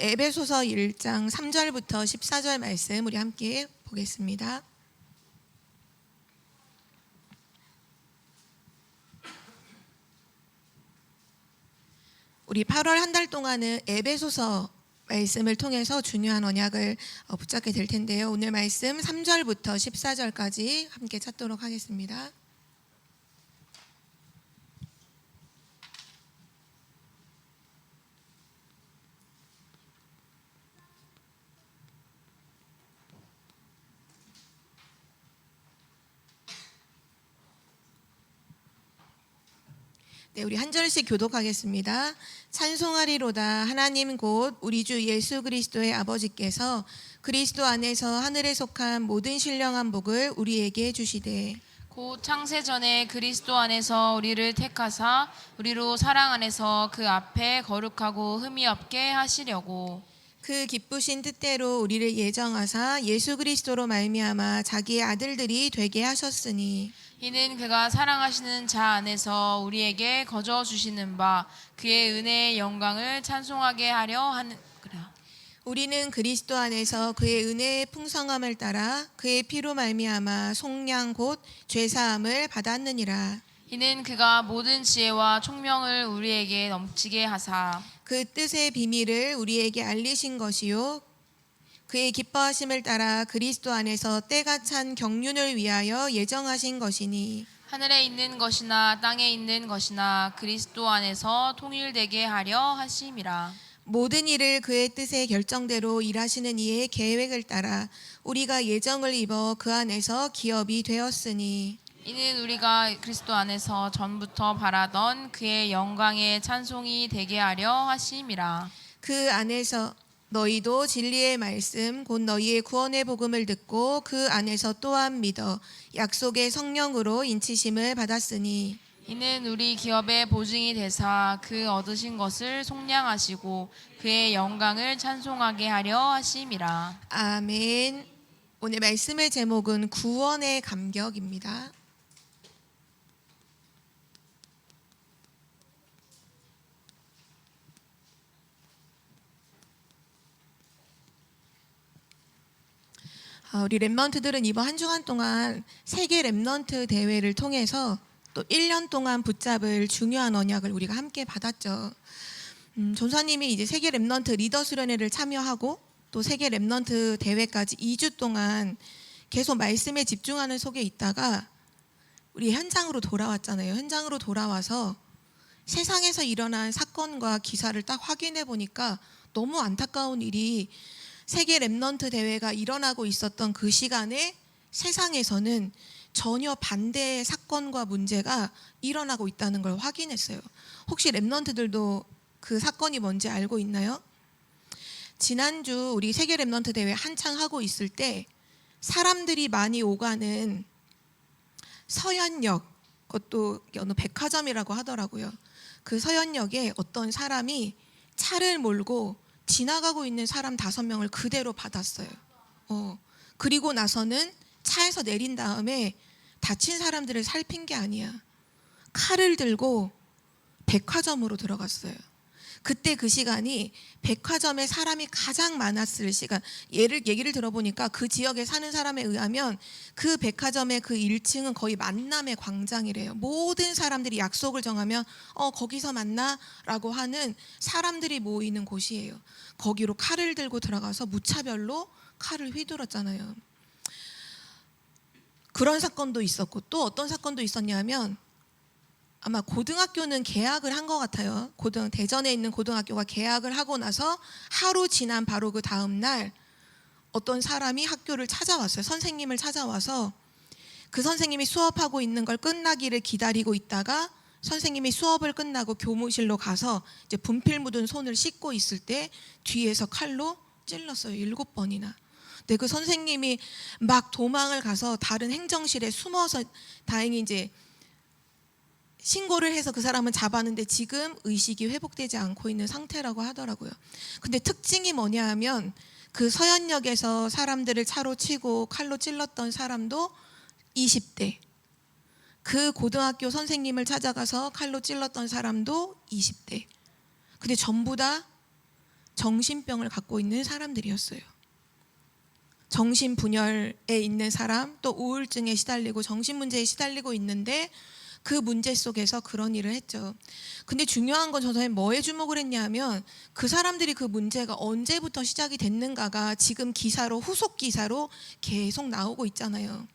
에베소서 1장 3절부터 14절 말씀 우리 함께 보겠습니다. 우리 8월 한 달 동안은 에베소서 말씀을 통해서 중요한 언약을 붙잡게 될 텐데요. 오늘 말씀 3절부터 14절까지 함께 찾도록 하겠습니다. 네, 우리 한 절씩 교독하겠습니다. 찬송하리로다 하나님 곧 우리 주 예수 그리스도의 아버지께서 그리스도 안에서 하늘에 속한 모든 신령한 복을 우리에게 주시되 곧 창세 전에 그리스도 안에서 우리를 택하사 우리로 사랑 안에서 그 앞에 거룩하고 흠이 없게 하시려고 그 기쁘신 뜻대로 우리를 예정하사 예수 그리스도로 말미암아 자기의 아들들이 되게 하셨으니 이는 그가 사랑하시는 자 안에서 우리에게 거저 주시는 바 그의 은혜의 영광을 찬송하게 하려 하는 그라. 우리는 그리스도 안에서 그의 은혜의 풍성함을 따라 그의 피로 말미암아 속량 곧 죄사함을 받았느니라. 이는 그가 모든 지혜와 총명을 우리에게 넘치게 하사 그 뜻의 비밀을 우리에게 알리신 것이요 그의 기뻐하심을 따라 그리스도 안에서 때가 찬 경륜을 위하여 예정하신 것이니 하늘에 있는 것이나 땅에 있는 것이나 그리스도 안에서 통일되게 하려 하심이라. 모든 일을 그의 뜻의 결정대로 일하시는 이의 계획을 따라 우리가 예정을 입어 그 안에서 기업이 되었으니 이는 우리가 그리스도 안에서 전부터 바라던 그의 영광의 찬송이 되게 하려 하심이라. 그 안에서 너희도 진리의 말씀 곧 너희의 구원의 복음을 듣고 그 안에서 또한 믿어 약속의 성령으로 인치심을 받았으니 이는 우리 기업의 보증이 되사 그 얻으신 것을 속량하시고 그의 영광을 찬송하게 하려 하심이라. 아멘. 오늘 말씀의 제목은 구원의 감격입니다. 우리 랩런트들은 이번 한 주간 동안 세계 랩런트 대회를 통해서 또 1년 동안 붙잡을 중요한 언약을 우리가 함께 받았죠. 전사님이 이제 세계 랩런트 리더 수련회를 참여하고 또 세계 랩런트 대회까지 2주 동안 계속 말씀에 집중하는 속에 있다가 우리 현장으로 돌아왔잖아요. 현장으로 돌아와서 세상에서 일어난 사건과 기사를 딱 확인해 보니까 너무 안타까운 일이 세계 랩런트 대회가 일어나고 있었던 그 시간에 세상에서는 전혀 반대의 사건과 문제가 일어나고 있다는 걸 확인했어요. 혹시 랩런트들도 그 사건이 뭔지 알고 있나요? 지난주 우리 세계 랩런트 대회 한창 하고 있을 때 사람들이 많이 오가는 서현역, 그것도 어느 백화점이라고 하더라고요. 그 서현역에 어떤 사람이 차를 몰고 지나가고 있는 사람 5명을 그대로 받았어요. 그리고 나서는 차에서 내린 다음에 다친 사람들을 살핀 게 아니야. 칼을 들고 백화점으로 들어갔어요. 그때 그 시간이 백화점에 사람이 가장 많았을 시간. 얘기를 들어보니까 그 지역에 사는 사람에 의하면 그 백화점의 그 1층은 거의 만남의 광장이래요. 모든 사람들이 약속을 정하면 거기서 만나라고 하는 사람들이 모이는 곳이에요. 거기로 칼을 들고 들어가서 무차별로 칼을 휘둘렀잖아요. 그런 사건도 있었고 또 어떤 사건도 있었냐면 아마 고등학교는 개학을 한 것 같아요. 대전에 있는 고등학교가 개학을 하고 나서 하루 지난 바로 그 다음 날 어떤 사람이 학교를 찾아왔어요. 선생님을 찾아와서 그 선생님이 수업하고 있는 걸 끝나기를 기다리고 있다가 선생님이 수업을 끝나고 교무실로 가서 이제 분필 묻은 손을 씻고 있을 때 뒤에서 칼로 찔렀어요. 7번이나. 근데 그 선생님이 막 도망을 가서 다른 행정실에 숨어서 다행히 이제 신고를 해서 그 사람은 잡았는데 지금 의식이 회복되지 않고 있는 상태라고 하더라고요. 근데 특징이 뭐냐 하면 그 서현역에서 사람들을 차로 치고 칼로 찔렀던 사람도 20대, 그 고등학교 선생님을 찾아가서 칼로 찔렀던 사람도 20대. 근데 전부 다 정신병을 갖고 있는 사람들이었어요. 정신분열에 있는 사람, 또 우울증에 시달리고 정신문제에 시달리고 있는데 그 문제 속에서 그런 일을 했죠. 근데 중요한 건 전선생님 뭐에 주목을 했냐 하면 그 사람들이 그 문제가 언제부터 시작이 됐는가가 지금 기사로, 후속 기사로 계속 나오고 있잖아요.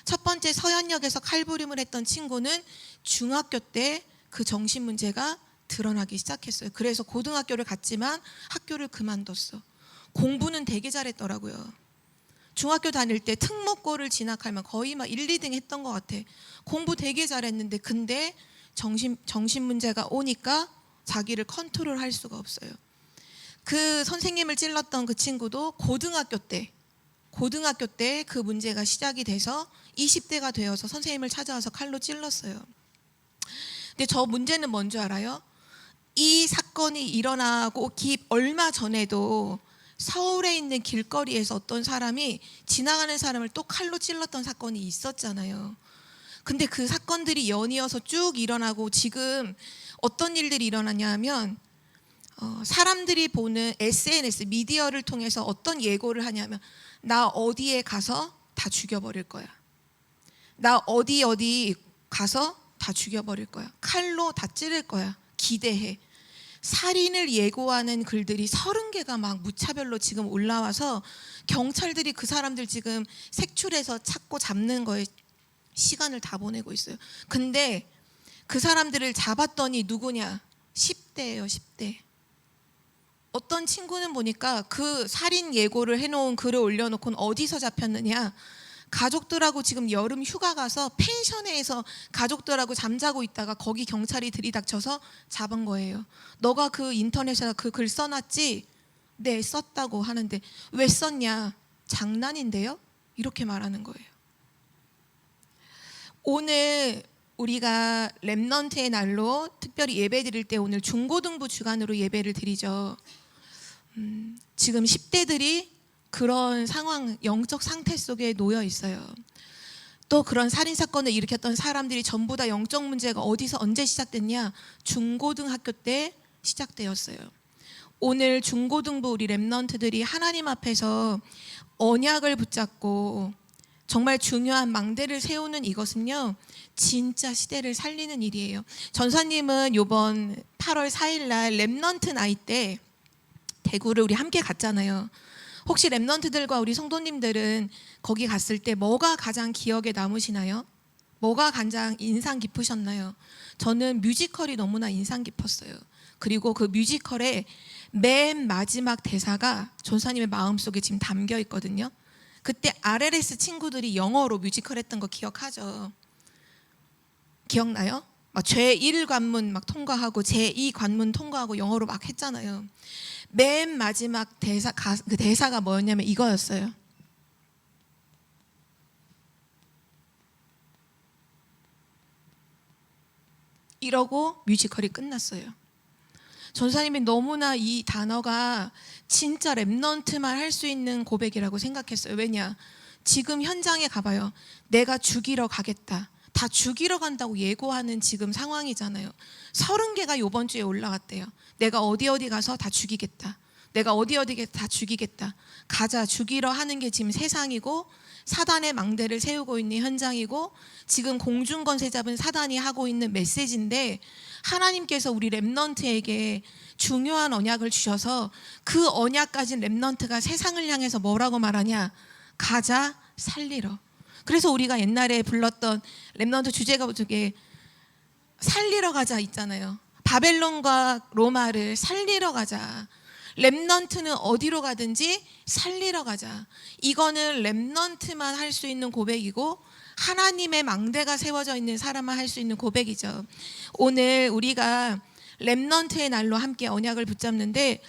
첫 번째 서현역에서 칼부림을 했던 친구는 중학교 때 그 정신 문제가 드러나기 시작했어요. 그래서 고등학교를 갔지만 학교를 그만뒀어. 공부는 되게 잘했더라고요. 중학교 다닐 때 특목고를 진학하면 거의 막 1, 2등 했던 것 같아. 공부 되게 잘했는데 근데 정신 문제가 오니까 자기를 컨트롤할 수가 없어요. 그 선생님을 찔렀던 그 친구도 고등학교 때 그 문제가 시작이 돼서 20대가 되어서 선생님을 찾아와서 칼로 찔렀어요. 근데 저 문제는 뭔 줄 알아요? 이 사건이 일어나고 얼마 전에도 서울에 있는 길거리에서 어떤 사람이 지나가는 사람을 또 칼로 찔렀던 사건이 있었잖아요. 근데 그 사건들이 연이어서 쭉 일어나고 지금 어떤 일들이 일어나냐 하면 사람들이 보는 SNS, 미디어를 통해서 어떤 예고를 하냐면 나 어디에 가서 다 죽여버릴 거야. 나 어디 가서 다 죽여버릴 거야. 칼로 다 찌를 거야. 기대해. 살인을 예고하는 글들이 30개가 막 무차별로 지금 올라와서 경찰들이 그 사람들 지금 색출해서 찾고 잡는 거에 시간을 다 보내고 있어요. 근데 그 사람들을 잡았더니 누구냐? 10대예요, 10대. 어떤 친구는 보니까 그 살인 예고를 해놓은 글을 올려놓고는 어디서 잡혔느냐? 가족들하고 지금 여름 휴가 가서 펜션에서 가족들하고 잠자고 있다가 거기 경찰이 들이닥쳐서 잡은 거예요. 너가 그 인터넷에다 그 글 써놨지? 네, 썼다고 하는데 왜 썼냐? 장난인데요? 이렇게 말하는 거예요. 오늘 우리가 렘넌트의 날로 특별히 예배 드릴 때 오늘 중고등부 주간으로 예배를 드리죠. 지금 10대들이 그런 상황, 영적 상태 속에 놓여 있어요. 또 그런 살인사건을 일으켰던 사람들이 전부 다 영적 문제가 어디서 언제 시작됐냐? 중고등학교 때 시작되었어요. 오늘 중고등부 우리 렘넌트들이 하나님 앞에서 언약을 붙잡고 정말 중요한 망대를 세우는 이것은요, 진짜 시대를 살리는 일이에요. 전사님은 이번 8월 4일 날 렘넌트 나이 때 대구를 우리 함께 갔잖아요. 혹시 렘넌트들과 우리 성도님들은 거기 갔을 때 뭐가 가장 기억에 남으시나요? 뭐가 가장 인상 깊으셨나요? 저는 뮤지컬이 너무나 인상 깊었어요. 그리고 그 뮤지컬의 맨 마지막 대사가 전사님의 마음속에 지금 담겨 있거든요. 그때 RLS 친구들이 영어로 뮤지컬 했던 거 기억하죠? 기억나요? 막 제1관문 막 통과하고 제2관문 통과하고 영어로 막 했잖아요. 맨 마지막 그 대사가 뭐였냐면 이거였어요. 이러고 뮤지컬이 끝났어요. 전사님이 너무나 이 단어가 진짜 렘넌트만 할 수 있는 고백이라고 생각했어요. 왜냐? 지금 현장에 가봐요. 내가 죽이러 가겠다. 다 죽이러 간다고 예고하는 지금 상황이잖아요. 30개가 이번 주에 올라왔대요. 내가 어디 가서 다 죽이겠다. 내가 어디 다 죽이겠다. 가자, 죽이러 하는 게 지금 세상이고 사단의 망대를 세우고 있는 현장이고 지금 공중권세 잡은 사단이 하고 있는 메시지인데 하나님께서 우리 렘넌트에게 중요한 언약을 주셔서 그 언약 가진 렘넌트가 세상을 향해서 뭐라고 말하냐? 가자, 살리러. 그래서 우리가 옛날에 불렀던 렘넌트 주제가 중에 살리러 가자 있잖아요. 바벨론과 로마를 살리러 가자. 렘넌트는 어디로 가든지 살리러 가자. 이거는 렘넌트만 할 수 있는 고백이고 하나님의 망대가 세워져 있는 사람만 할 수 있는 고백이죠. 오늘 우리가 렘넌트의 날로 함께 언약을 붙잡는데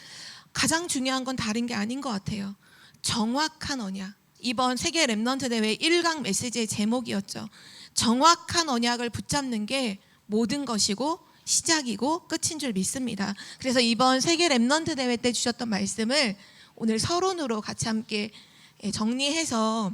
가장 중요한 건 다른 게 아닌 것 같아요. 정확한 언약. 이번 세계 렘넌트 대회 1강 메시지의 제목이었죠. 정확한 언약을 붙잡는 게 모든 것이고 시작이고 끝인 줄 믿습니다. 그래서 이번 세계 렘넌트 대회 때 주셨던 말씀을 오늘 서론으로 같이 함께 정리해서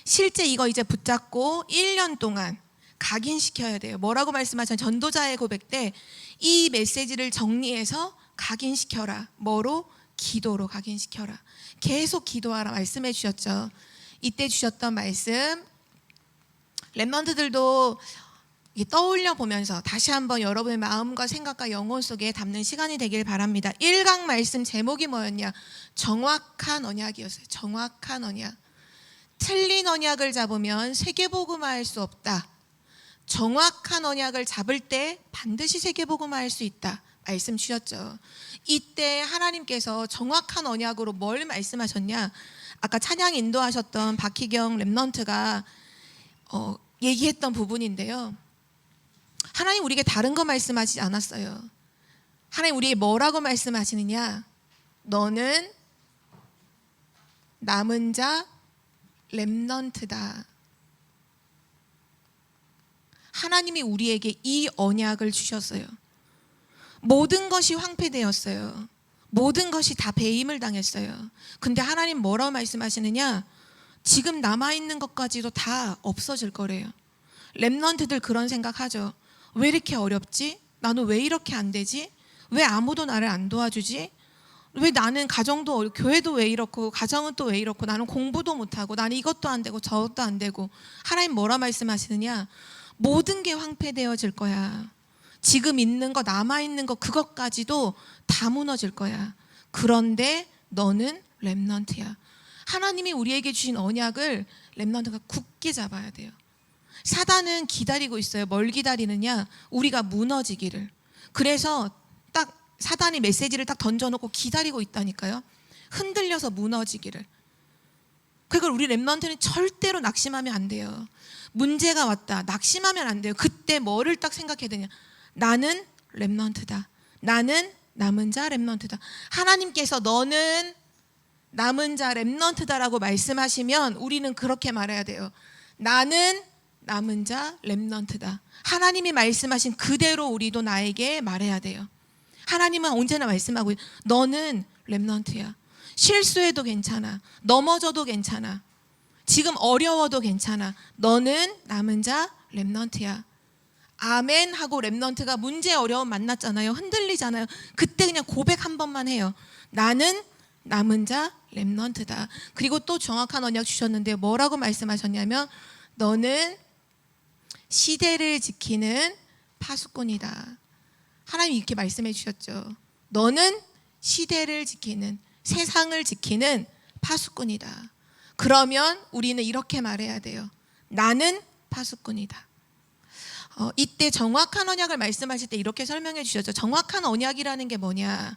실제 이거 이제 붙잡고 1년 동안 각인시켜야 돼요. 뭐라고 말씀하셨냐면 전도자의 고백 때 이 메시지를 정리해서 각인시켜라. 뭐로? 기도로 각인시켜라. 계속 기도하라 말씀해 주셨죠. 이때 주셨던 말씀 랩런트들도 떠올려 보면서 다시 한번 여러분의 마음과 생각과 영혼 속에 담는 시간이 되길 바랍니다. 1강 말씀 제목이 뭐였냐? 정확한 언약이었어요. 정확한 언약. 틀린 언약을 잡으면 세계복음화할 수 없다. 정확한 언약을 잡을 때 반드시 세계복음화할 수 있다. 말씀 주셨죠. 이때 하나님께서 정확한 언약으로 뭘 말씀하셨냐? 아까 찬양 인도하셨던 박희경 랩런트가 얘기했던 부분인데요. 하나님 우리에게 다른 거 말씀하시지 않았어요. 하나님 우리에게 뭐라고 말씀하시느냐? 너는 남은 자 랩런트다. 하나님이 우리에게 이 언약을 주셨어요. 모든 것이 황폐되었어요. 모든 것이 다 배임을 당했어요. 근데 하나님 뭐라고 말씀하시느냐? 지금 남아있는 것까지도 다 없어질 거래요. 랩런트들 그런 생각하죠. 왜 이렇게 어렵지? 나는 왜 이렇게 안 되지? 왜 아무도 나를 안 도와주지? 왜 나는 가정도 교회도 왜 이렇고 가정은 또 왜 이렇고 나는 공부도 못하고 나는 이것도 안 되고 저것도 안 되고 하나님 뭐라 말씀하시느냐? 모든 게 황폐되어질 거야. 지금 있는 거 남아있는 거 그것까지도 다 무너질 거야. 그런데 너는 랩런트야. 하나님이 우리에게 주신 언약을 랩런트가 굳게 잡아야 돼요. 사단은 기다리고 있어요. 뭘 기다리느냐? 우리가 무너지기를. 그래서 딱 사단이 메시지를 딱 던져놓고 기다리고 있다니까요. 흔들려서 무너지기를. 그걸 우리 랩런트는 절대로 낙심하면 안 돼요. 문제가 왔다. 낙심하면 안 돼요. 그때 뭐를 딱 생각해야 되냐? 나는 랩런트다. 나는 남은 자 랩런트다. 하나님께서 너는 남은 자 랩런트다라고 말씀하시면 우리는 그렇게 말해야 돼요. 나는 남은 자 랩런트다. 하나님이 말씀하신 그대로 우리도 나에게 말해야 돼요. 하나님은 언제나 말씀하고 너는 랩런트야. 실수해도 괜찮아. 넘어져도 괜찮아. 지금 어려워도 괜찮아. 너는 남은 자 랩런트야. 아멘 하고 랩런트가 문제 어려움 만났잖아요. 흔들리잖아요. 그때 그냥 고백 한 번만 해요. 나는 남은 자 랩런트다. 그리고 또 정확한 언약 주셨는데 뭐라고 말씀하셨냐면 너는 시대를 지키는 파수꾼이다. 하나님 이렇게 말씀해 주셨죠. 너는 시대를 지키는, 세상을 지키는 파수꾼이다. 그러면 우리는 이렇게 말해야 돼요. 나는 파수꾼이다. 이때 정확한 언약을 말씀하실 때 이렇게 설명해 주셨죠. 정확한 언약이라는 게 뭐냐?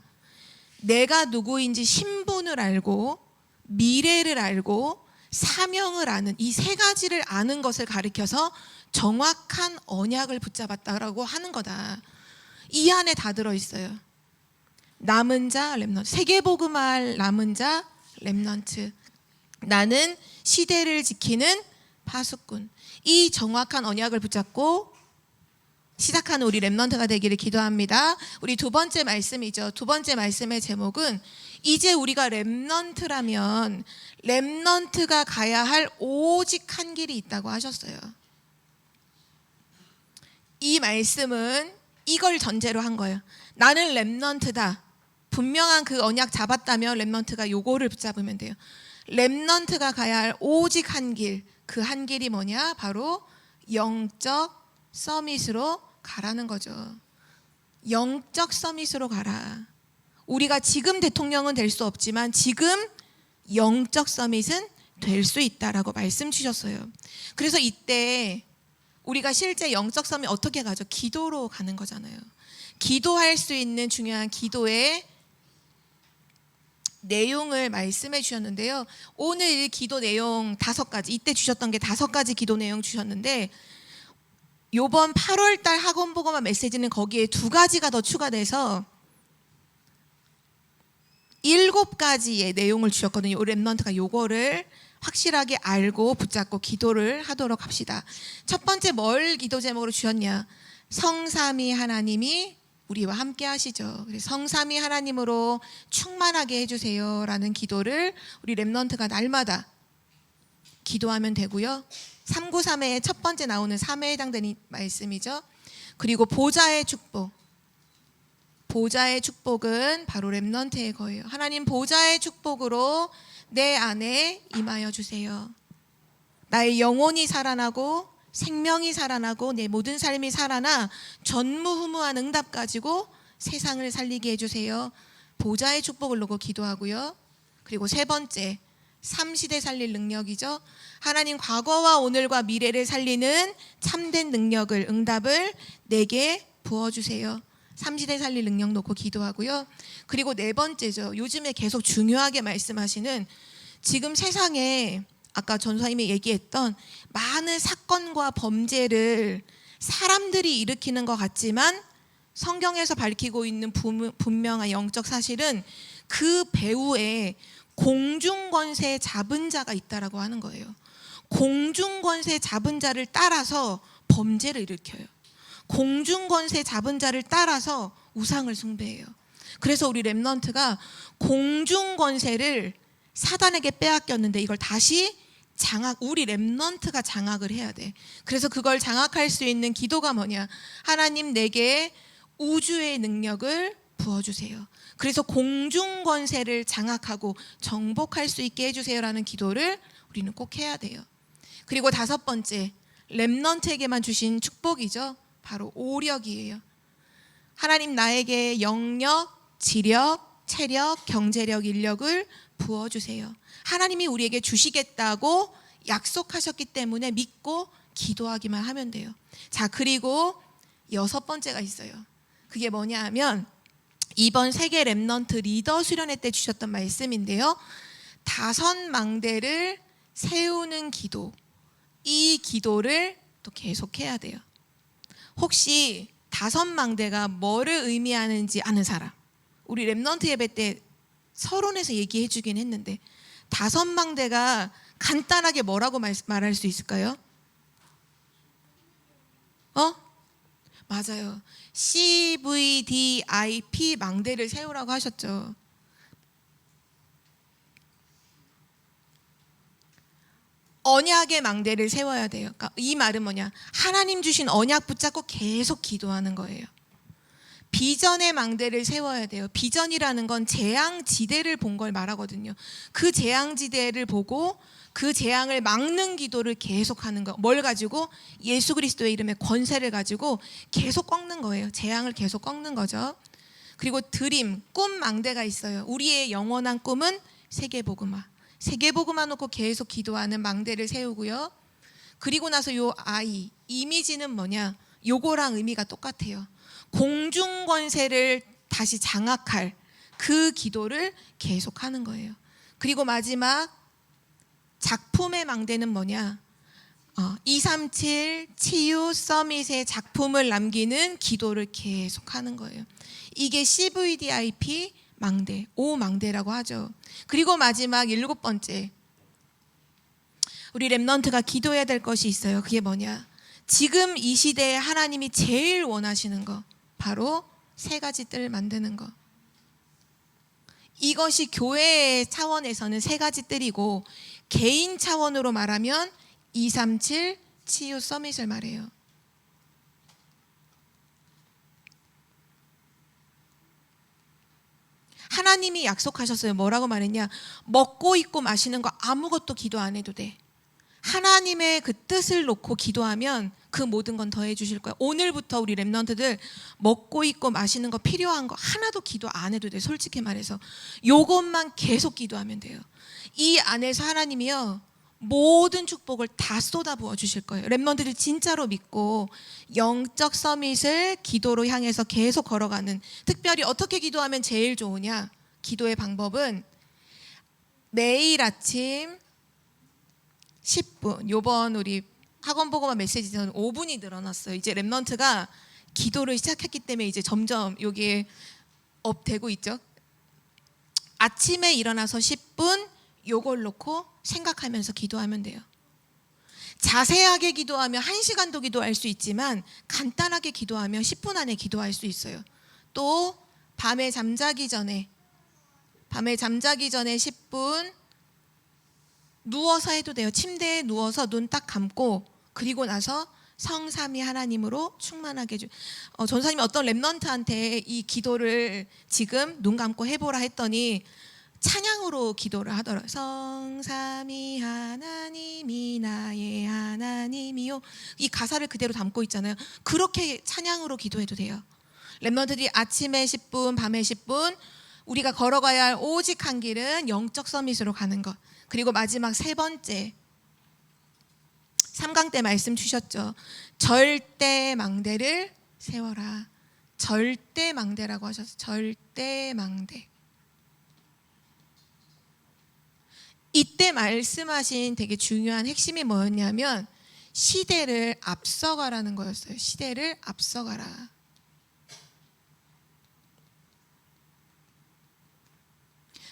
내가 누구인지 신분을 알고 미래를 알고 사명을 아는 이 세 가지를 아는 것을 가리켜서 정확한 언약을 붙잡았다라고 하는 거다. 이 안에 다 들어있어요. 남은 자 랩런트, 세계복음할 남은 자 랩런트. 나는 시대를 지키는 파수꾼. 이 정확한 언약을 붙잡고 시작하는 우리 랩런트가 되기를 기도합니다. 우리 두 번째 말씀이죠. 두 번째 말씀의 제목은 이제 우리가 랩런트라면 랩런트가 가야 할 오직 한 길이 있다고 하셨어요. 이 말씀은 이걸 전제로 한 거예요. 나는 랩런트다. 분명한 그 언약 잡았다면 랩런트가 요거를 붙잡으면 돼요. 랩런트가 가야 할 오직 한 길. 그 한 길이 뭐냐? 바로 영적 서밋으로 가라는 거죠. 영적 서밋으로 가라. 우리가 지금 대통령은 될 수 없지만 지금 영적 서밋은 될 수 있다라고 말씀 주셨어요. 그래서 이때 우리가 실제 영적 서밋 어떻게 가죠? 기도로 가는 거잖아요. 기도할 수 있는 중요한 기도의 내용을 말씀해 주셨는데요. 오늘 기도 내용 5가지, 이때 주셨던 게 5가지 기도 내용 주셨는데 요번 8월 달 학원보고만 메시지는 거기에 2가지가 더 추가돼서 7가지의 내용을 주셨거든요. 우리 랩런트가 요거를 확실하게 알고 붙잡고 기도를 하도록 합시다. 첫 번째 뭘 기도 제목으로 주셨냐? 성삼위 하나님이 우리와 함께 하시죠. 그래서 성삼위 하나님으로 충만하게 해주세요 라는 기도를 우리 랩런트가 날마다 기도하면 되고요. 393회의 첫 번째 나오는 3회에 해당되는 말씀이죠. 그리고 보좌의 축복, 보좌의 축복은 바로 렘넌트의 거예요. 하나님 보좌의 축복으로 내 안에 임하여 주세요. 나의 영혼이 살아나고 생명이 살아나고 내 모든 삶이 살아나 전무후무한 응답 가지고 세상을 살리게 해주세요. 보좌의 축복을 놓고 기도하고요. 그리고 세 번째, 3시대 살릴 능력이죠. 하나님 과거와 오늘과 미래를 살리는 참된 능력을, 응답을 내게 부어주세요. 3시대 살릴 능력 놓고 기도하고요. 그리고 네 번째죠. 요즘에 계속 중요하게 말씀하시는, 지금 세상에 아까 전사님이 얘기했던 많은 사건과 범죄를 사람들이 일으키는 것 같지만 성경에서 밝히고 있는 분명한 영적 사실은 그 배후에 공중권세 잡은 자가 있다라고 하는 거예요. 공중권세 잡은 자를 따라서 범죄를 일으켜요. 공중권세 잡은 자를 따라서 우상을 숭배해요. 그래서 우리 렘넌트가 공중권세를 사단에게 빼앗겼는데 이걸 다시 우리 렘넌트가 장악을 해야 돼. 그래서 그걸 장악할 수 있는 기도가 뭐냐? 하나님 내게 우주의 능력을 부어주세요. 그래서 공중권세를 장악하고 정복할 수 있게 해주세요라는 기도를 우리는 꼭 해야 돼요. 그리고 다섯 번째, 렘넌트에게만 주신 축복이죠. 바로 오력이에요. 하나님 나에게 영력, 지력, 체력, 경제력, 인력을 부어주세요. 하나님이 우리에게 주시겠다고 약속하셨기 때문에 믿고 기도하기만 하면 돼요. 자, 그리고 여섯 번째가 있어요. 그게 뭐냐 하면 이번 세계 렘넌트 리더 수련회 때 주셨던 말씀인데요. 5망대를 세우는 기도, 이 기도를 또 계속해야 돼요. 혹시 5망대가 뭐를 의미하는지 아는 사람? 우리 렘넌트 예배 때 서론에서 얘기해 주긴 했는데 5망대가 간단하게 뭐라고 말할 수 있을까요? 맞아요. CVDIP 망대를 세우라고 하셨죠. 언약의 망대를 세워야 돼요. 그러니까 이 말은 뭐냐? 하나님 주신 언약 붙잡고 계속 기도하는 거예요. 비전의 망대를 세워야 돼요. 비전이라는 건 재앙지대를 본 걸 말하거든요. 그 재앙지대를 보고 그 재앙을 막는 기도를 계속하는 거. 뭘 가지고? 예수 그리스도의 이름의 권세를 가지고 계속 꺾는 거예요. 재앙을 계속 꺾는 거죠. 그리고 드림, 꿈 망대가 있어요. 우리의 영원한 꿈은 세계복음화. 세계복음화 놓고 계속 기도하는 망대를 세우고요. 그리고 나서 요 I, 이미지는 뭐냐? 요거랑 의미가 똑같아요. 공중권세를 다시 장악할 그 기도를 계속하는 거예요. 그리고 마지막 작품의 망대는 뭐냐? 237 치유 서밋의 작품을 남기는 기도를 계속하는 거예요. 이게 CVDIP 망대, 5망대라고 하죠. 그리고 마지막 7번째, 우리 렘넌트가 기도해야 될 것이 있어요. 그게 뭐냐? 지금 이 시대에 하나님이 제일 원하시는 거, 바로 3가지 뜰 만드는 거. 이것이 교회의 차원에서는 3가지 뜰이고 개인 차원으로 말하면 237 치유 서밋을 말해요. 하나님이 약속하셨어요. 뭐라고 말했냐? 먹고 입고 마시는 거 아무것도 기도 안 해도 돼. 하나님의 그 뜻을 놓고 기도하면 그 모든 건 더해 주실 거야. 오늘부터 우리 렘넌트들 먹고 입고 마시는 거 필요한 거 하나도 기도 안 해도 돼. 솔직히 말해서 요것만 계속 기도하면 돼요. 이 안에서 하나님이요 모든 축복을 다 쏟아부어 주실 거예요. 렘넌트들 진짜로 믿고 영적 서밋을 기도로 향해서 계속 걸어가는, 특별히 어떻게 기도하면 제일 좋으냐? 기도의 방법은 매일 아침 10분, 요번 우리 학원 보고만 메시지는 5분이 늘어났어요. 이제 렘넌트가 기도를 시작했기 때문에 이제 점점 여기에 업되고 있죠. 아침에 일어나서 10분 요걸 놓고 생각하면서 기도하면 돼요. 자세하게 기도하면 1시간도 기도할 수 있지만 간단하게 기도하면 10분 안에 기도할 수 있어요. 또 밤에 잠자기 전에 10분 누워서 해도 돼요. 침대에 누워서 눈 딱 감고 그리고 나서 성삼위 하나님으로 충만하게 해주. 전사님이 어떤 렘넌트한테 이 기도를 지금 눈 감고 해보라 했더니 찬양으로 기도를 하더라고요. 성삼위 하나님이 나의 하나님이요. 이 가사를 그대로 담고 있잖아요. 그렇게 찬양으로 기도해도 돼요. 렘넌트들이 아침에 10분, 밤에 10분 우리가 걸어가야 할 오직 한 길은 영적 서밋으로 가는 것. 그리고 마지막 세 번째 3강 때 말씀 주셨죠. 절대 망대를 세워라. 절대 망대라고 하셨어요. 절대 망대. 이때 말씀하신 되게 중요한 핵심이 뭐였냐면 시대를 앞서가라는 거였어요. 시대를 앞서가라.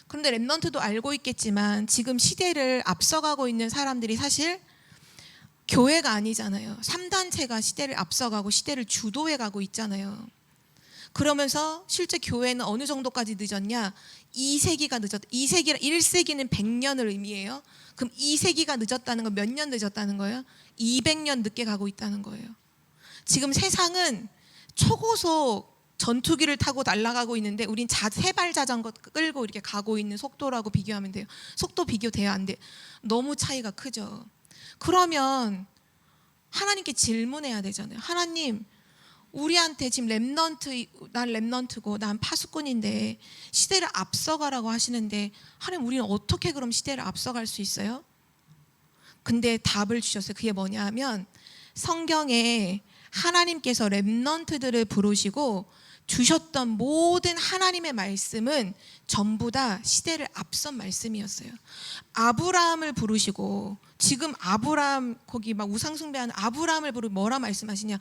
그런데 렘넌트도 알고 있겠지만 지금 시대를 앞서가고 있는 사람들이 사실 교회가 아니잖아요. 3단체가 시대를 앞서가고 시대를 주도해가고 있잖아요. 그러면서 실제 교회는 어느 정도까지 늦었냐? 2세기가 늦었다. 2세기라 1세기는 100년을 의미해요. 그럼 2세기가 늦었다는 건 몇 년 늦었다는 거예요? 200년 늦게 가고 있다는 거예요. 지금 세상은 초고속 전투기를 타고 날아가고 있는데 우린 세발 자전거 끌고 이렇게 가고 있는 속도라고 비교하면 돼요. 속도 비교돼야 안 돼. 너무 차이가 크죠. 그러면 하나님께 질문해야 되잖아요. 하나님, 우리한테 지금 난 렘넌트고 난 파수꾼인데 시대를 앞서가라고 하시는데 하나님, 우리는 어떻게 그럼 시대를 앞서갈 수 있어요? 근데 답을 주셨어요. 그게 뭐냐면 성경에 하나님께서 렘넌트들을 부르시고 주셨던 모든 하나님의 말씀은 전부 다 시대를 앞선 말씀이었어요. 아브라함을 부르시고 지금 아브라함 거기 막 우상숭배하는 아브라함을 부르고 뭐라 말씀하시냐?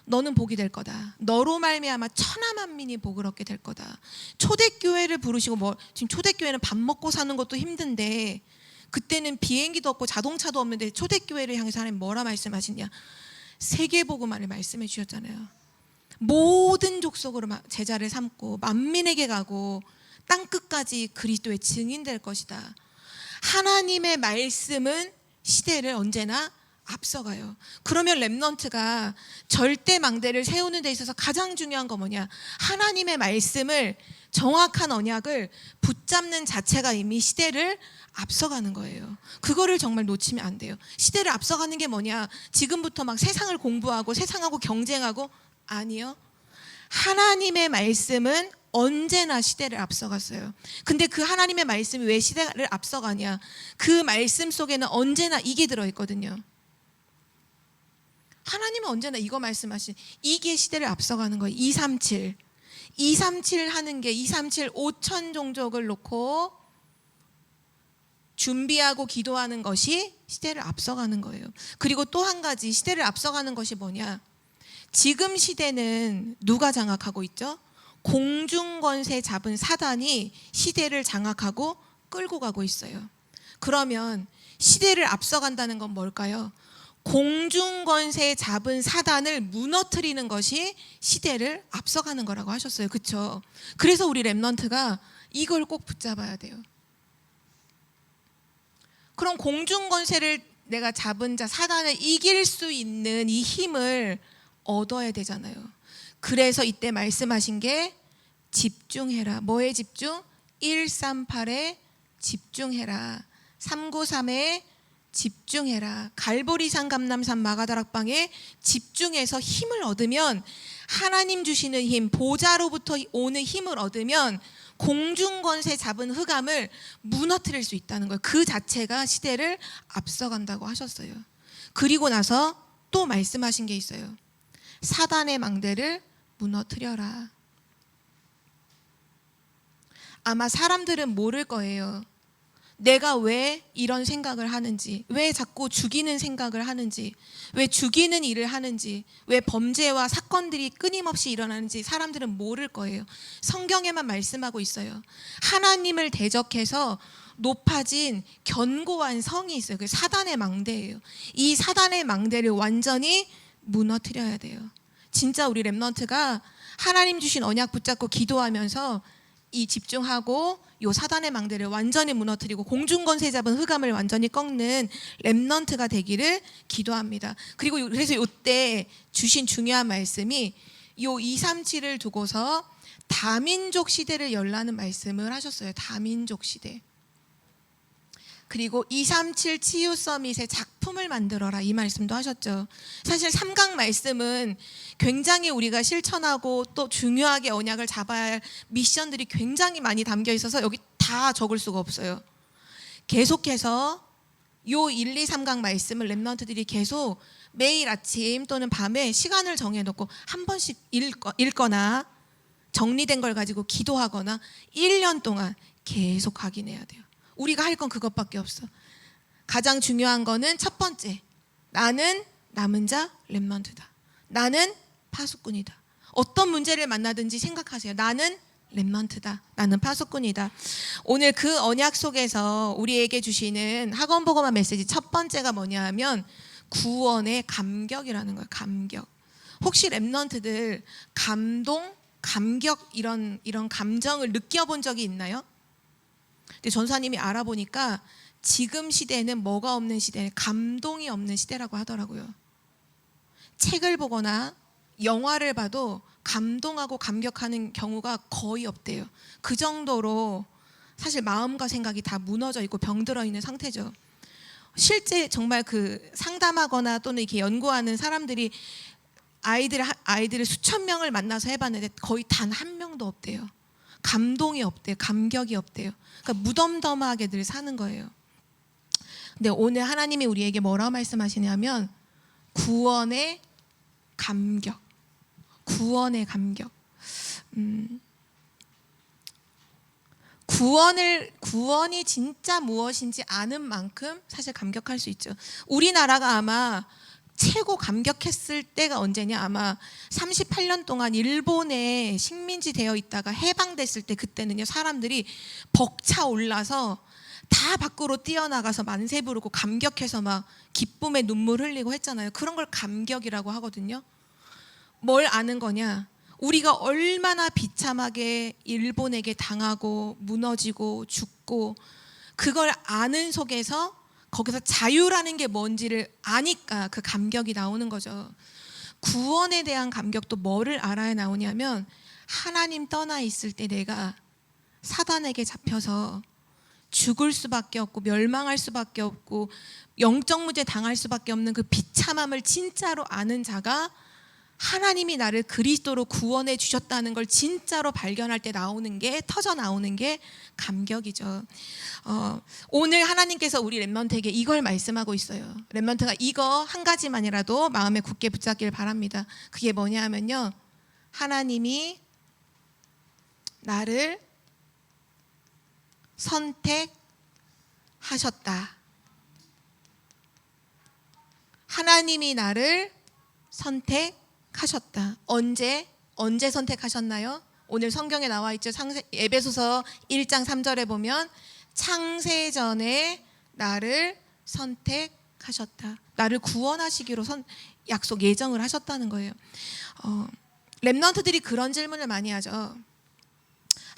너는 복이 될 거다. 너로 말미암아 천하 만민이 복을 얻게 될 거다. 초대교회를 부르시고 지금 초대교회는 밥 먹고 사는 것도 힘든데 그때는 비행기도 없고 자동차도 없는데 초대교회를 향해서 하나님 뭐라 말씀하시냐? 세계복음화를 말씀해 주셨잖아요. 모든 족속으로 제자를 삼고 만민에게 가고 땅끝까지 그리스도의 증인될 것이다. 하나님의 말씀은 시대를 언제나 앞서가요. 그러면 렘넌트가 절대 망대를 세우는 데 있어서 가장 중요한 거 뭐냐? 하나님의 말씀을 정확한 언약을 붙잡는 자체가 이미 시대를 앞서가는 거예요. 그거를 정말 놓치면 안 돼요. 시대를 앞서가는 게 뭐냐? 지금부터 막 세상을 공부하고 세상하고 경쟁하고 아니요. 하나님의 말씀은 언제나 시대를 앞서갔어요. 근데 그 하나님의 말씀이 왜 시대를 앞서가냐? 그 말씀 속에는 언제나 이게 들어있거든요. 하나님은 언제나 이거 말씀하신 이게 시대를 앞서가는 거예요. 237 하는 게 237 5천 종족을 놓고 준비하고 기도하는 것이 시대를 앞서가는 거예요. 그리고 또 한 가지 시대를 앞서가는 것이 뭐냐? 지금 시대는 누가 장악하고 있죠? 공중권세 잡은 사단이 시대를 장악하고 끌고 가고 있어요. 그러면 시대를 앞서간다는 건 뭘까요? 공중권세 잡은 사단을 무너뜨리는 것이 시대를 앞서가는 거라고 하셨어요. 그렇죠? 그래서 우리 렘넌트가 이걸 꼭 붙잡아야 돼요. 그럼 공중권세를 내가 잡은 자 사단을 이길 수 있는 이 힘을 얻어야 되잖아요. 그래서 이때 말씀하신 게 집중해라. 뭐에 집중? 138에 집중해라. 393에 집중해라. 갈보리산 감람산 마가다락방에 집중해서 힘을 얻으면 하나님 주시는 힘, 보좌로부터 오는 힘을 얻으면 공중권세 잡은 흑암을 무너뜨릴 수 있다는 거예요. 그 자체가 시대를 앞서간다고 하셨어요. 그리고 나서 또 말씀하신 게 있어요. 사단의 망대를 무너뜨려라. 아마 사람들은 모를 거예요. 내가 왜 이런 생각을 하는지, 왜 자꾸 죽이는 생각을 하는지, 왜 죽이는 일을 하는지, 왜 범죄와 사건들이 끊임없이 일어나는지 사람들은 모를 거예요. 성경에만 말씀하고 있어요. 하나님을 대적해서 높아진 견고한 성이 있어요. 그게 사단의 망대예요. 이 사단의 망대를 완전히 무너뜨려야 돼요. 진짜 우리 렘넌트가 하나님 주신 언약 붙잡고 기도하면서 이 집중하고 요 사단의 망대를 완전히 무너뜨리고 공중권세 잡은 흑암을 완전히 꺾는 렘넌트가 되기를 기도합니다. 그리고 그래서 이때 주신 중요한 말씀이 요 237을 두고서 다민족 시대를 열라는 말씀을 하셨어요. 다민족 시대. 그리고 237 치유 서밋의 작품을 만들어라, 이 말씀도 하셨죠. 사실 3강 말씀은 굉장히 우리가 실천하고 또 중요하게 언약을 잡아야 할 미션들이 굉장히 많이 담겨 있어서 여기 다 적을 수가 없어요. 계속해서 요 1, 2, 3강 말씀을 렘넌트들이 계속 매일 아침 또는 밤에 시간을 정해놓고 한 번씩 읽거나 정리된 걸 가지고 기도하거나 1년 동안 계속 확인해야 돼요. 우리가 할 건 그것밖에 없어. 가장 중요한 거는 첫 번째, 나는 남은 자 렘넌트다. 나는 파수꾼이다. 어떤 문제를 만나든지 생각하세요. 나는 렘넌트다. 나는 파수꾼이다. 오늘 그 언약 속에서 우리에게 주시는 학원보고만 메시지 첫 번째가 뭐냐 하면 구원의 감격이라는 거예요. 감격. 혹시 렘넌트들 감동, 감격 이런 감정을 느껴본 적이 있나요? 근데 전사님이 알아보니까 지금 시대는 뭐가 없는 시대는 감동이 없는 시대라고 하더라고요. 책을 보거나 영화를 봐도 감동하고 감격하는 경우가 거의 없대요. 그 정도로 사실 마음과 생각이 다 무너져 있고 병들어 있는 상태죠. 실제 정말 그 상담하거나 또는 이렇게 연구하는 사람들이 아이들을 수천 명을 만나서 해봤는데 거의 단 한 명도 없대요. 감동이 없대요. 감격이 없대요. 그러니까 무덤덤하게 늘 사는 거예요. 근데 오늘 하나님이 우리에게 뭐라고 말씀하시냐면 구원의 감격. 구원의 감격. 구원이 진짜 무엇인지 아는 만큼 사실 감격할 수 있죠. 우리나라가 아마 최고 감격했을 때가 언제냐? 아마 38년 동안 일본에 식민지 되어 있다가 해방됐을 때, 그때는요 사람들이 벅차 올라서 다 밖으로 뛰어나가서 만세 부르고 감격해서 막 기쁨의 눈물 흘리고 했잖아요. 그런 걸 감격이라고 하거든요. 뭘 아는 거냐? 우리가 얼마나 비참하게 일본에게 당하고 무너지고 죽고 그걸 아는 속에서 거기서 자유라는 게 뭔지를 아니까 그 감격이 나오는 거죠. 구원에 대한 감격도 뭐를 알아야 나오냐면 하나님 떠나 있을 때 내가 사단에게 잡혀서 죽을 수밖에 없고 멸망할 수밖에 없고 영적 무죄 당할 수밖에 없는 그 비참함을 진짜로 아는 자가 하나님이 나를 그리스도로 구원해 주셨다는 걸 진짜로 발견할 때 터져 나오는 게 감격이죠. 오늘 하나님께서 우리 렘넌트에게 이걸 말씀하고 있어요. 렘넌트가 이거 한 가지만이라도 마음에 굳게 붙잡길 바랍니다. 그게 뭐냐 하면요, 하나님이 나를 선택하셨다. 하나님이 나를 선택하셨다. 언제 선택하셨나요? 오늘 성경에 나와 있죠. 에베소서 1장 3절에 보면 창세전에 나를 선택하셨다. 나를 구원하시기로 약속 예정을 하셨다는 거예요. 렘넌트들이 그런 질문을 많이 하죠.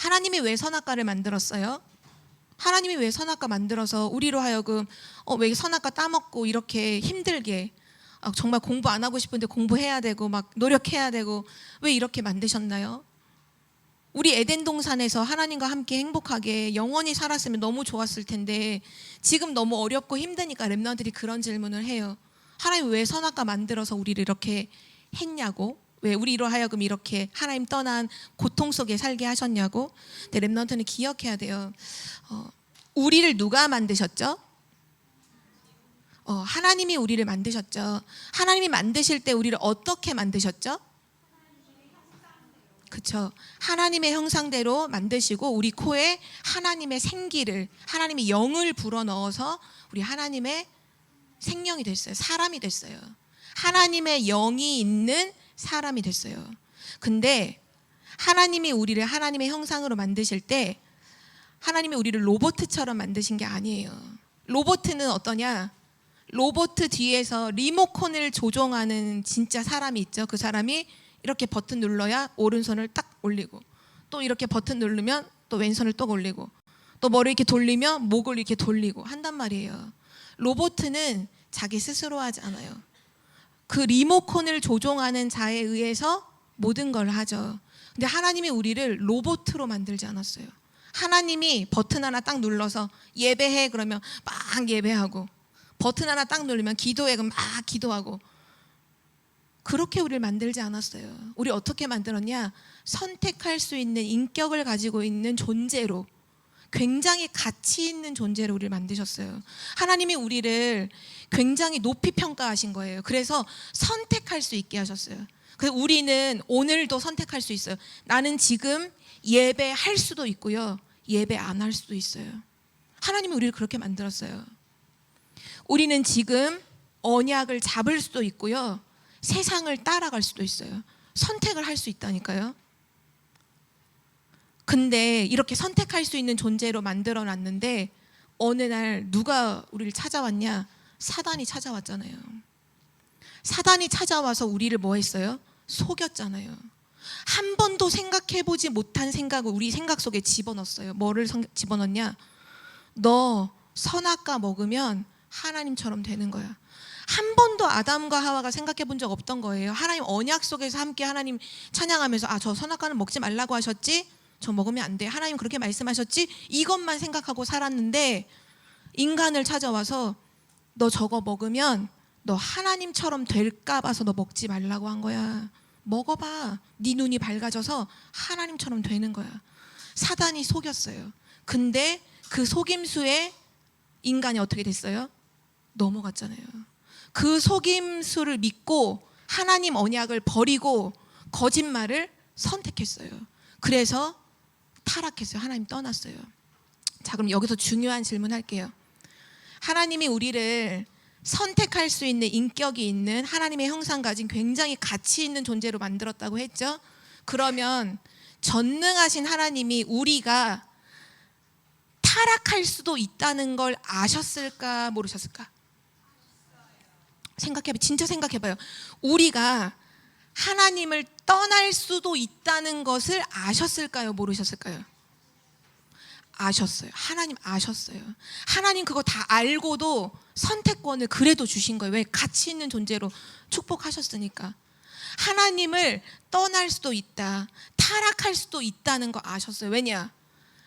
하나님이 왜 선악과를 만들었어요? 하나님이 왜 선악과 만들어서 우리로 하여금 왜 선악과 따먹고 이렇게 힘들게 정말 공부 안 하고 싶은데 공부해야 되고 막 노력해야 되고 왜 이렇게 만드셨나요? 우리 에덴 동산에서 하나님과 함께 행복하게 영원히 살았으면 너무 좋았을 텐데 지금 너무 어렵고 힘드니까 렘넌트들이 그런 질문을 해요. 하나님 왜 선악과 만들어서 우리를 이렇게 했냐고? 왜 우리로 하여금 이렇게 하나님 떠난 고통 속에 살게 하셨냐고? 근데 렘넌트는 기억해야 돼요. 우리를 누가 만드셨죠? 하나님이 우리를 만드셨죠. 하나님이 만드실 때 우리를 어떻게 만드셨죠? 그렇죠. 하나님의 형상대로 만드시고 우리 코에 하나님의 생기를, 하나님의 영을 불어넣어서 우리 하나님의 생명이 됐어요. 사람이 됐어요. 하나님의 영이 있는 사람이 됐어요. 근데 하나님이 우리를 하나님의 형상으로 만드실 때 하나님이 우리를 로봇처럼 만드신 게 아니에요. 로봇은 어떠냐? 로봇 뒤에서 리모컨을 조종하는 진짜 사람이 있죠. 그 사람이 이렇게 버튼 눌러야 오른손을 딱 올리고 또 이렇게 버튼 누르면 또 왼손을 또 올리고 또 머리를 이렇게 돌리면 목을 이렇게 돌리고 한단 말이에요. 로봇은 자기 스스로 하지 않아요. 그 리모컨을 조종하는 자에 의해서 모든 걸 하죠. 근데 하나님이 우리를 로봇으로 만들지 않았어요. 하나님이 버튼 하나 딱 눌러서 예배해 그러면 막 예배하고, 버튼 하나 딱 누르면 기도해 그러면 막 기도하고, 그렇게 우리를 만들지 않았어요. 우리 어떻게 만들었냐? 선택할 수 있는 인격을 가지고 있는 존재로, 굉장히 가치 있는 존재로 우리를 만드셨어요. 하나님이 우리를 굉장히 높이 평가하신 거예요. 그래서 선택할 수 있게 하셨어요. 그래서 우리는 오늘도 선택할 수 있어요. 나는 지금 예배할 수도 있고요, 예배 안 할 수도 있어요. 하나님이 우리를 그렇게 만들었어요. 우리는 지금 언약을 잡을 수도 있고요, 세상을 따라갈 수도 있어요. 선택을 할 수 있다니까요. 근데 이렇게 선택할 수 있는 존재로 만들어 놨는데 어느 날 누가 우리를 찾아왔냐? 사단이 찾아왔잖아요. 사단이 찾아와서 우리를 뭐 했어요? 속였잖아요. 한 번도 생각해보지 못한 생각을 우리 생각 속에 집어넣었어요. 뭐를 집어넣냐? 너 선악과 먹으면 하나님처럼 되는 거야. 한 번도 아담과 하와가 생각해 본 적 없던 거예요. 하나님 언약 속에서 함께 하나님 찬양하면서, 아, 저 선악과는 먹지 말라고 하셨지? 저 먹으면 안 돼. 하나님 그렇게 말씀하셨지? 이것만 생각하고 살았는데 인간을 찾아와서 너 저거 먹으면 너 하나님처럼 될까 봐서 너 먹지 말라고 한 거야. 먹어봐. 네 눈이 밝아져서 하나님처럼 되는 거야. 사단이 속였어요. 근데 그 속임수에 인간이 어떻게 됐어요? 넘어갔잖아요. 그 속임수를 믿고 하나님 언약을 버리고 거짓말을 선택했어요. 그래서 타락했어요. 하나님 떠났어요. 자, 그럼 여기서 중요한 질문 할게요. 하나님이 우리를 선택할 수 있는 인격이 있는 하나님의 형상 가진 굉장히 가치 있는 존재로 만들었다고 했죠. 그러면 전능하신 하나님이 우리가 타락할 수도 있다는 걸 아셨을까 모르셨을까? 진짜 생각해봐요. 우리가 하나님을 떠날 수도 있다는 것을 아셨을까요? 모르셨을까요? 아셨어요. 하나님 아셨어요. 하나님 그거 다 알고도 선택권을 그래도 주신 거예요. 왜? 가치 있는 존재로 축복하셨으니까. 하나님을 떠날 수도 있다, 타락할 수도 있다는 거 아셨어요. 왜냐?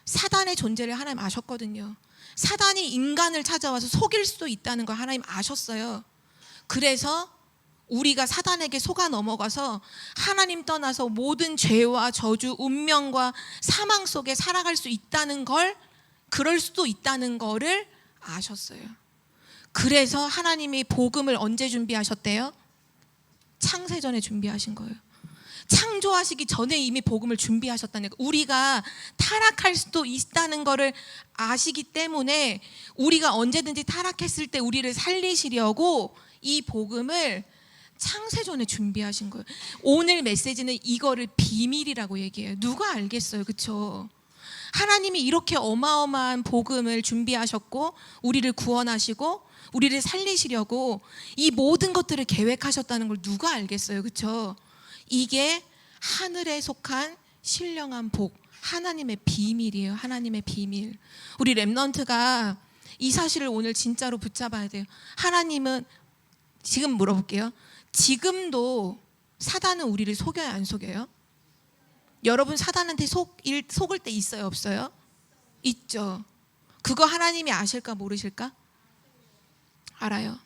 사단의 존재를 하나님 아셨거든요. 사단이 인간을 찾아와서 속일 수도 있다는 걸 하나님 아셨어요. 그래서 우리가 사단에게 속아 넘어가서 하나님 떠나서 모든 죄와 저주, 운명과 사망 속에 살아갈 수 있다는 걸, 그럴 수도 있다는 거를 아셨어요. 그래서 하나님이 복음을 언제 준비하셨대요? 창세전에 준비하신 거예요. 창조하시기 전에 이미 복음을 준비하셨다는 거예요. 우리가 타락할 수도 있다는 거를 아시기 때문에 우리가 언제든지 타락했을 때 우리를 살리시려고 이 복음을 창세전에 준비하신 거예요. 오늘 메시지는 이거를 비밀이라고 얘기해요. 누가 알겠어요, 그렇죠? 하나님이 이렇게 어마어마한 복음을 준비하셨고 우리를 구원하시고 우리를 살리시려고 이 모든 것들을 계획하셨다는 걸 누가 알겠어요, 그렇죠? 이게 하늘에 속한 신령한 복, 하나님의 비밀이에요. 하나님의 비밀. 우리 렘넌트가 이 사실을 오늘 진짜로 붙잡아야 돼요. 하나님은, 지금 물어볼게요. 지금도 사단은 우리를 속여요, 안 속여요? 여러분 사단한테 속을 때 있어요, 없어요? 있죠. 그거 하나님이 아실까 모르실까? 알아요.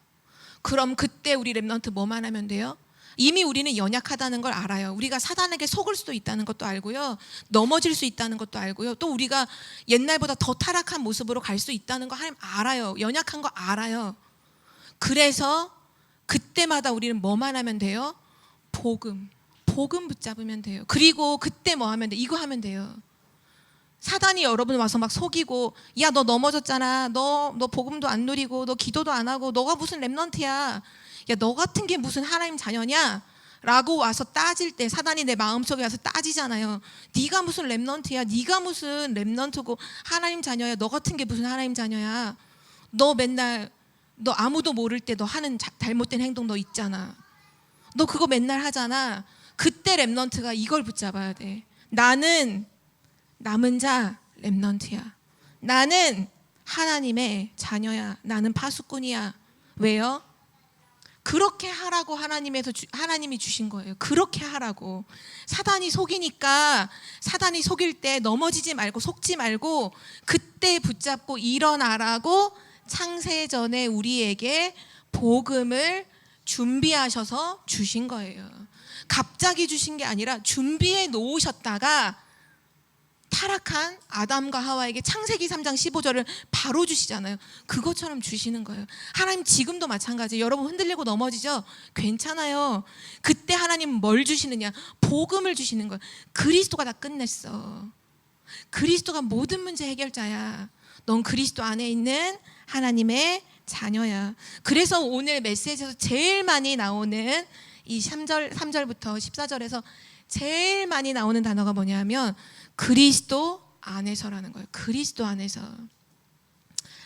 그럼 그때 우리 렘넌트 뭐만 하면 돼요? 이미 우리는 연약하다는 걸 알아요. 우리가 사단에게 속을 수도 있다는 것도 알고요, 넘어질 수 있다는 것도 알고요, 또 우리가 옛날보다 더 타락한 모습으로 갈 수 있다는 거 하나님 알아요. 연약한 거 알아요. 그래서 그때마다 우리는 뭐만 하면 돼요? 복음 붙잡으면 돼요. 그리고 그때 뭐 하면 돼? 이거 하면 돼요. 사단이 여러분 와서 막 속이고, 야, 너 넘어졌잖아, 너 복음도 안 누리고 너 기도도 안 하고 너가 무슨 렘넌트야, 야, 너 같은 게 무슨 하나님 자녀냐? 라고 와서 따질 때 사단이 내 마음속에 와서 따지잖아요. 네가 무슨 렘넌트야, 네가 무슨 렘넌트고 하나님 자녀야, 너 같은 게 무슨 하나님 자녀야, 너 맨날 너 아무도 모를 때 너 하는 잘못된 행동 너 있잖아, 너 그거 맨날 하잖아. 그때 렘넌트가 이걸 붙잡아야 돼. 나는 남은 자 렘넌트야. 나는 하나님의 자녀야. 나는 파수꾼이야. 왜요? 그렇게 하라고 하나님이 주신 거예요. 그렇게 하라고. 사단이 속이니까 사단이 속일 때 넘어지지 말고 속지 말고 그때 붙잡고 일어나라고 창세전에 우리에게 복음을 준비하셔서 주신 거예요. 갑자기 주신 게 아니라 준비해 놓으셨다가 타락한 아담과 하와에게 창세기 3장 15절을 바로 주시잖아요. 그것처럼 주시는 거예요. 하나님 지금도 마찬가지예요. 여러분 흔들리고 넘어지죠? 괜찮아요. 그때 하나님은 뭘 주시느냐? 복음을 주시는 거예요. 그리스도가 다 끝냈어. 그리스도가 모든 문제 해결자야. 넌 그리스도 안에 있는 하나님의 자녀야. 그래서 오늘 메시지에서 제일 많이 나오는 이 3절부터 14절에서 제일 많이 나오는 단어가 뭐냐면 그리스도 안에서라는 거예요. 그리스도 안에서.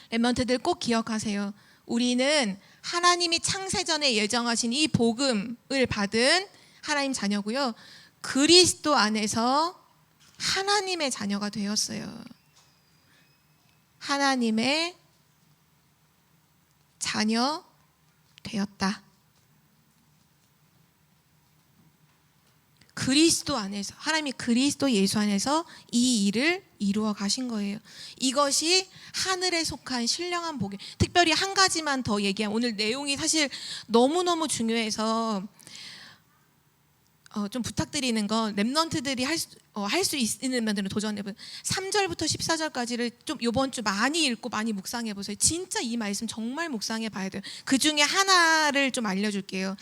렘넌트들 꼭 기억하세요. 우리는 하나님이 창세전에 예정하신 이 복음을 받은 하나님 자녀고요. 그리스도 안에서 하나님의 자녀가 되었어요. 하나님의 자녀 되었다. 그리스도 안에서, 하나님이 그리스도 예수 안에서 이 일을 이루어 가신 거예요. 이것이 하늘에 속한 신령한 복음. 특별히 한 가지만 더 얘기하면, 오늘 내용이 사실 너무너무 중요해서 좀 부탁드리는 건 렘넌트들이 할 수 있는 면들은 도전해보세요. 3절부터 14절까지를 좀 이번 주 많이 읽고 많이 묵상해보세요. 진짜 이 말씀 정말 묵상해 봐야 돼요. 그 중에 하나를 좀 알려줄게요.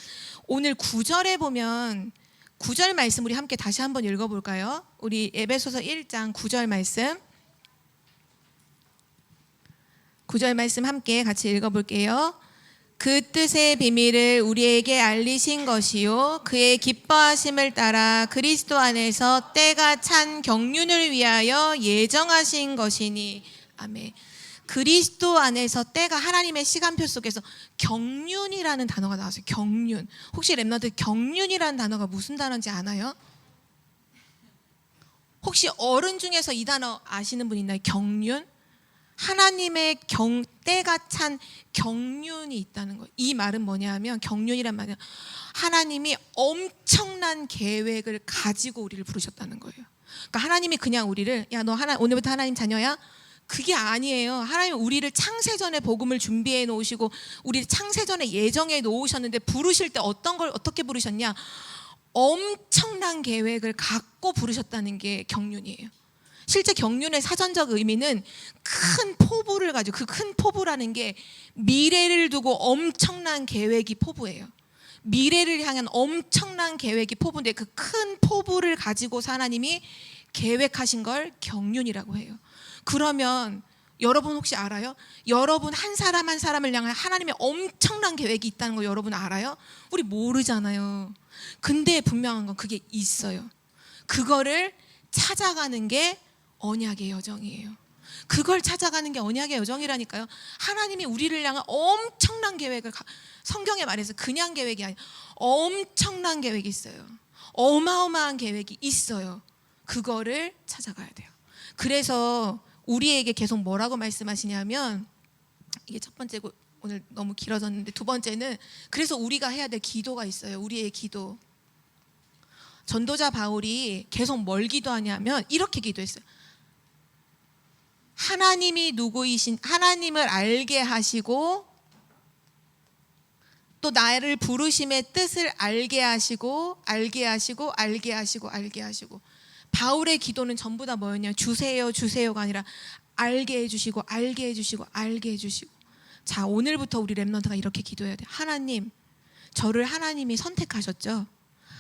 오늘 9절에 보면 9절 말씀 우리 함께 다시 한번 읽어볼까요? 우리 에베소서 1장 9절 말씀. 9절 말씀 함께 같이 읽어볼게요. 그 뜻의 비밀을 우리에게 알리신 것이요 그의 기뻐하심을 따라 그리스도 안에서 때가 찬 경륜을 위하여 예정하신 것이니. 아멘. 그리스도 안에서 때가, 하나님의 시간표 속에서 경륜이라는 단어가 나왔어요. 경륜. 혹시 렘넌트 경륜이라는 단어가 무슨 단어인지 아나요? 혹시 어른 중에서 이 단어 아시는 분 있나요? 경륜? 하나님의 때가 찬 경륜이 있다는 거예요. 이 말은 뭐냐 하면, 경륜이란 말은 하나님이 엄청난 계획을 가지고 우리를 부르셨다는 거예요. 그러니까 하나님이 그냥 우리를, 야 너 오늘부터 하나님 자녀야? 그게 아니에요. 하나님 우리를 창세전에 복음을 준비해 놓으시고 우리를 창세전에 예정해 놓으셨는데, 부르실 때 어떤 걸 어떻게 부르셨냐? 엄청난 계획을 갖고 부르셨다는 게 경륜이에요. 실제 경륜의 사전적 의미는 큰 포부를 가지고, 그 큰 포부라는 게 미래를 두고 엄청난 계획이 포부예요. 미래를 향한 엄청난 계획이 포부인데, 그 큰 포부를 가지고 하나님이 계획하신 걸 경륜이라고 해요. 그러면 여러분 혹시 알아요? 여러분 한 사람 한 사람을 향한 하나님의 엄청난 계획이 있다는 거 여러분 알아요? 우리 모르잖아요. 근데 분명한 건 그게 있어요. 그거를 찾아가는 게 언약의 여정이에요. 그걸 찾아가는 게 언약의 여정이라니까요. 하나님이 우리를 향한 엄청난 계획을, 성경에 말해서 그냥 계획이 아니라 엄청난 계획이 있어요. 어마어마한 계획이 있어요. 그거를 찾아가야 돼요. 그래서 우리에게 계속 뭐라고 말씀하시냐면, 이게 첫 번째고 오늘 너무 길어졌는데, 두 번째는 그래서 우리가 해야 될 기도가 있어요. 우리의 기도. 전도자 바울이 계속 뭘 기도하냐면 이렇게 기도했어요. 하나님이 누구이신, 하나님을 알게 하시고 또 나를 부르심의 뜻을 알게 하시고 알게 하시고 알게 하시고 알게 하시고. 바울의 기도는 전부 다 뭐였냐? 주세요 주세요가 아니라 알게 해주시고 알게 해주시고 알게 해주시고. 자, 오늘부터 우리 렘넌트가 이렇게 기도해야 돼요. 하나님, 저를 하나님이 선택하셨죠?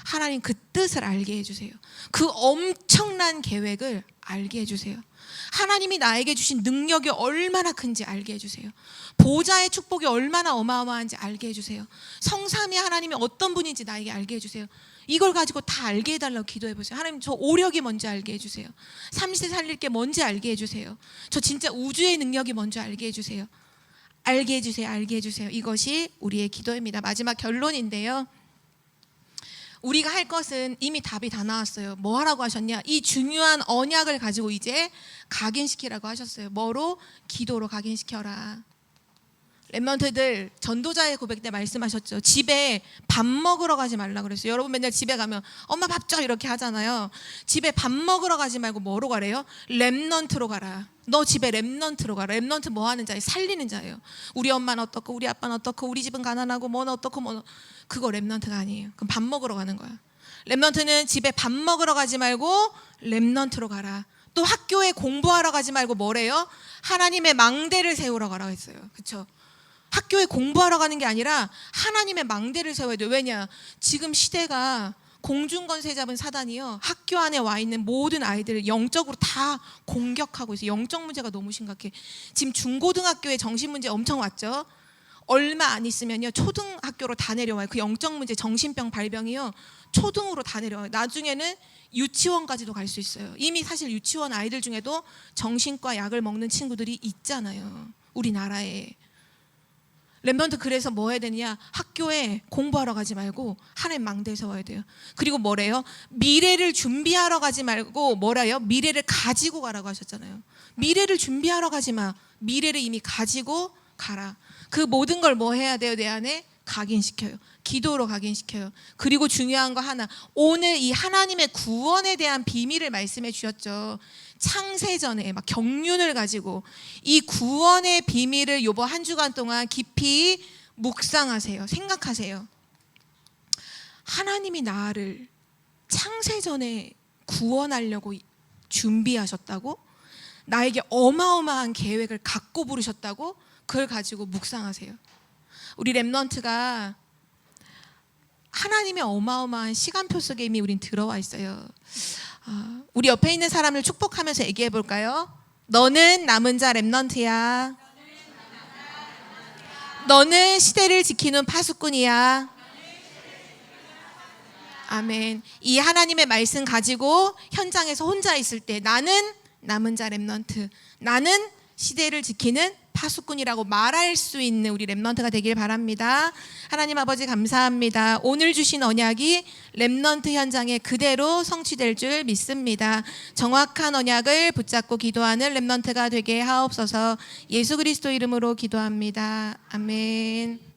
하나님 그 뜻을 알게 해주세요. 그 엄청난 계획을 알게 해주세요. 하나님이 나에게 주신 능력이 얼마나 큰지 알게 해주세요. 보좌의 축복이 얼마나 어마어마한지 알게 해주세요. 성삼위 하나님이 어떤 분인지 나에게 알게 해주세요. 이걸 가지고 다 알게 해달라고 기도해보세요. 하나님, 저 오력이 뭔지 알게 해주세요. 30세 살릴 게 뭔지 알게 해주세요. 저 진짜 우주의 능력이 뭔지 알게 해주세요. 알게 해주세요. 알게 해주세요. 이것이 우리의 기도입니다. 마지막 결론인데요, 우리가 할 것은 이미 답이 다 나왔어요. 뭐 하라고 하셨냐? 이 중요한 언약을 가지고 이제 각인시키라고 하셨어요. 뭐로? 기도로 각인시켜라. 렘넌트들 전도자의 고백 때 말씀하셨죠. 집에 밥 먹으러 가지 말라 그랬어요. 여러분 맨날 집에 가면 엄마 밥 줘 이렇게 하잖아요. 집에 밥 먹으러 가지 말고 뭐로 가래요? 렘넌트로 가라. 너 집에 렘넌트로 가라. 렘넌트 뭐 하는 자예요? 살리는 자예요. 우리 엄마는 어떻고 우리 아빠는 어떻고 우리 집은 가난하고 뭐는 어떻고 뭐 그거 렘넌트가 아니에요. 그럼 밥 먹으러 가는 거야. 렘넌트는 집에 밥 먹으러 가지 말고 렘넌트로 가라. 또 학교에 공부하러 가지 말고 뭐래요? 하나님의 망대를 세우러 가라고 했어요. 그렇죠? 학교에 공부하러 가는 게 아니라 하나님의 망대를 세워야 돼요. 왜냐? 지금 시대가 공중권세 잡은 사단이요, 학교 안에 와 있는 모든 아이들을 영적으로 다 공격하고 있어요. 영적 문제가 너무 심각해. 지금 중고등학교에 정신 문제 엄청 왔죠. 얼마 안 있으면요 초등학교로 다 내려와요. 그 영적 문제, 정신병 발병이요 초등으로 다 내려와요. 나중에는 유치원까지도 갈 수 있어요. 이미 사실 유치원 아이들 중에도 정신과 약을 먹는 친구들이 있잖아요, 우리나라에. 렘넌트 그래서 뭐 해야 되냐? 학교에 공부하러 가지 말고 하나님 망대에 세워야 돼요. 그리고 뭐래요? 미래를 준비하러 가지 말고 뭐래요? 미래를 가지고 가라고 하셨잖아요. 미래를 준비하러 가지 마. 미래를 이미 가지고 가라. 그 모든 걸 뭐 해야 돼요? 내 안에 각인시켜요. 기도로 각인시켜요. 그리고 중요한 거 하나, 오늘 이 하나님의 구원에 대한 비밀을 말씀해 주셨죠. 창세전에 막 경륜을 가지고 이 구원의 비밀을 요번 한 주간 동안 깊이 묵상하세요. 생각하세요. 하나님이 나를 창세전에 구원하려고 준비하셨다고? 나에게 어마어마한 계획을 갖고 부르셨다고? 그걸 가지고 묵상하세요. 우리 렘넌트가 하나님의 어마어마한 시간표 속에 이미 우린 들어와 있어요. 우리 옆에 있는 사람을 축복하면서 얘기해 볼까요? 너는 남은 자 렘넌트야. 너는 시대를 지키는 파수꾼이야. 아멘. 이 하나님의 말씀 가지고 현장에서 혼자 있을 때 나는 남은 자 렘넌트, 나는 시대를 지키는 파수꾼이라고 말할 수 있는 우리 렘넌트가 되길 바랍니다. 하나님 아버지 감사합니다. 오늘 주신 언약이 렘넌트 현장에 그대로 성취될 줄 믿습니다. 정확한 언약을 붙잡고 기도하는 렘넌트가 되게 하옵소서. 예수 그리스도 이름으로 기도합니다. 아멘.